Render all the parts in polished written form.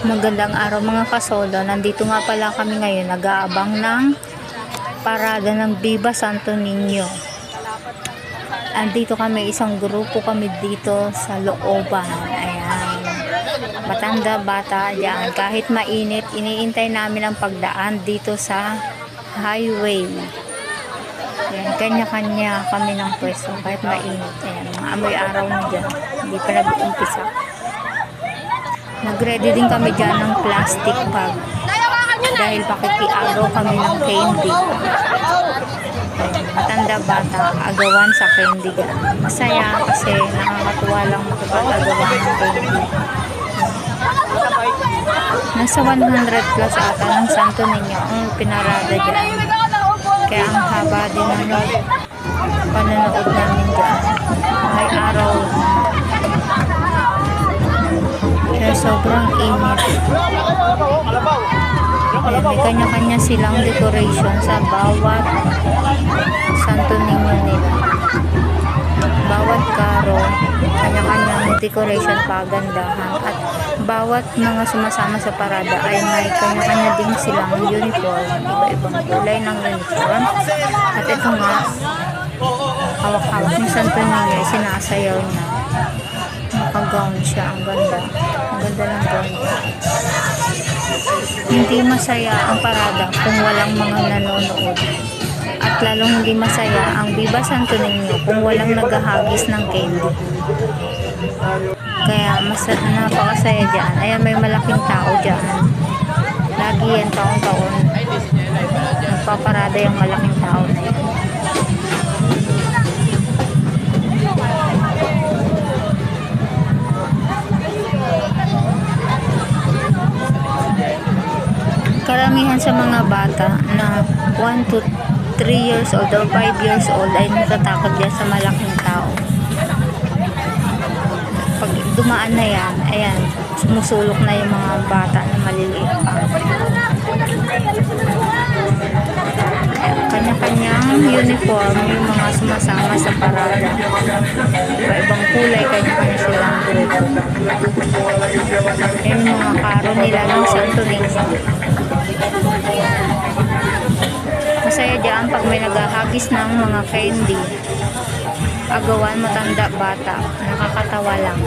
Magandang araw mga kasolo. Nandito nga pala kami ngayon, nag-aabang ng parada ng Viva Santo Niño. Andito kami, isang grupo kami dito sa looban. Ayan. Matanda, bata, dyan. Kahit mainit, iniintay namin ang pagdaan dito sa highway. Ayan, kanya-kanya kami ng pwesto kahit mainit. Ayan, mga amoy araw na dyan. Hindi pa nag-umpisa. Nag-ready din kami dyan ng plastic bag dahil pakikiagaw kami ng candy. Matanda, bata, agawan sa candy dyan. Masaya kasi nakakatuwa lang makipag-agawan ng candy. Nasa 100 plus ata ng Santo Niño ang pinarada dyan. Kaya ang haba din ng panonood namin dyan. May araw kaya sobrang init. Ayan, may kanya-kanya silang decoration sa bawat Santo Niño nila. Bawat karo, kanya-kanyang decoration, pagandahan. At bawat mga sumasama sa parada ay may kanya-kanya din silang uniform. Iba-ibang kulay ng uniform. At ito nga, hawak-hawak ni Santo Niño, sinasayaw niya. Naka-gown siya, ang ganda. Ang ganda ng gown. Hindi masaya ang parada kung walang mga nanonood. At lalong hindi masaya ang Viva Santo Niño kung walang naghahagis ng candy. Kaya napakasaya dyan. Ayan, may malaking tao dyan. Lagi yan, taon-taon. Nagpaparada yung malaking tao na yan. Karamihan sa mga bata na 1 to 3 years old or 5 years old ay natatakot yan sa malaking tao. Pag dumaan na yan, ayan, sumusulok na yung mga bata na maliliit pa. Kanya-kanyang uniform yung mga sumasama sa parada. Iba-ibang kulay, kanya-kanya silang grupo. Yung mga karo nila ng Santo Niño. Masaya dyan pag may naghahagis ng mga candy. Agawan, matanda, bata. Nakakatawa lang.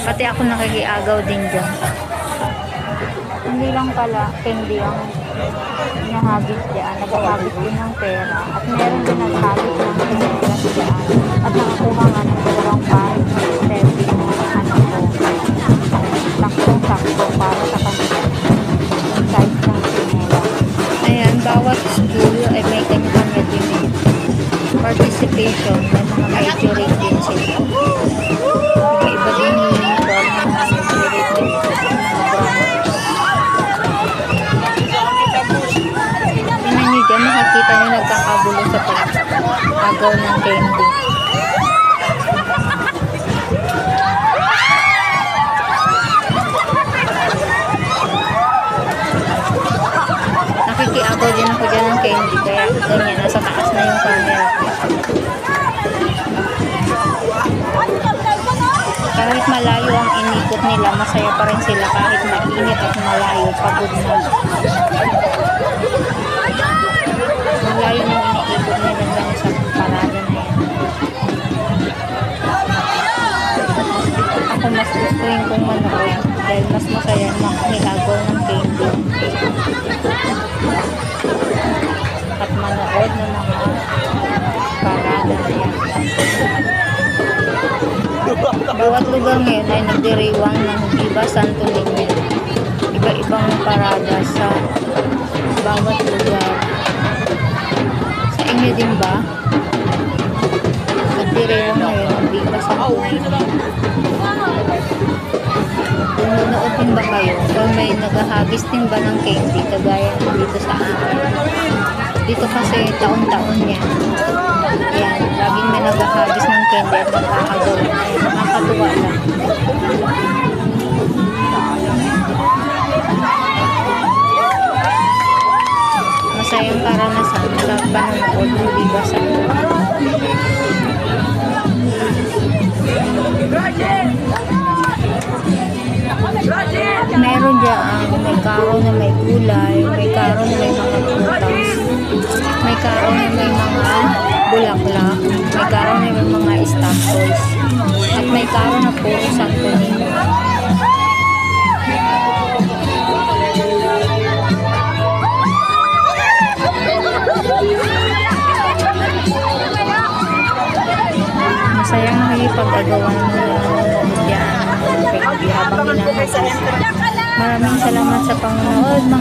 Pati ako nakikiagaw din dyan. Hindi lang pala candy ang nahagis dyan. Naghahagis din ng pera. At meron din naghagis ng pera dyan. At nakakuha nga ng dalawang pares ng serving ano ko. Saktong-sakto para sa kanila. Yung size ng pinela. Ayan, bawat school ay may kanya-kanya din participation. May mga may curate din sila. Iba-iba din yung uniform ng mga curate din sila. Tingnan nyo dyan, makakita nyo nagkakagulo sa pag-agaw ng candy. Nakikiagaw din ako dyan ng candy, kaya ganyan, nasa taas na yung camera. Kahit malayo ang inikot nila, masaya pa rin sila kahit mainit at malayo, pagod na. Malayo nang iniikot nila lang sa parada na yan. Ako mas gusto rin kong manood dahil mas masaya makakilagaw ng candy. At manood ng mga parada na yan. Bawat lugar ngayon ay nagdiriwang ng Viva Santo Niño. Iba-ibang parada sa bawat lugar. Sa inyo din ba? Nagdiriwang ngayon ng Viva Santo Niño. Nanonood din ba kayo? O may naghahagis din ba ng candy kagaya dito sa akin? Dito kasi taon-taon yan. Ayan, laging may naghahagis ng candy at nagkakagawa. Ayan, nakakatuwa lang. Masayang karanasan sa panonood ng Viva Santo Niño. meron dyan, may karo na may gulay, may karo na may mga prutas, may karo na may mga bulaklak, may karo na may mga stuffed toys, at may karo na puro Santo Niño. Masayang nakikipag-agawan mo na nanonood yan habang ginahasas. Maraming salamat sa panonood mga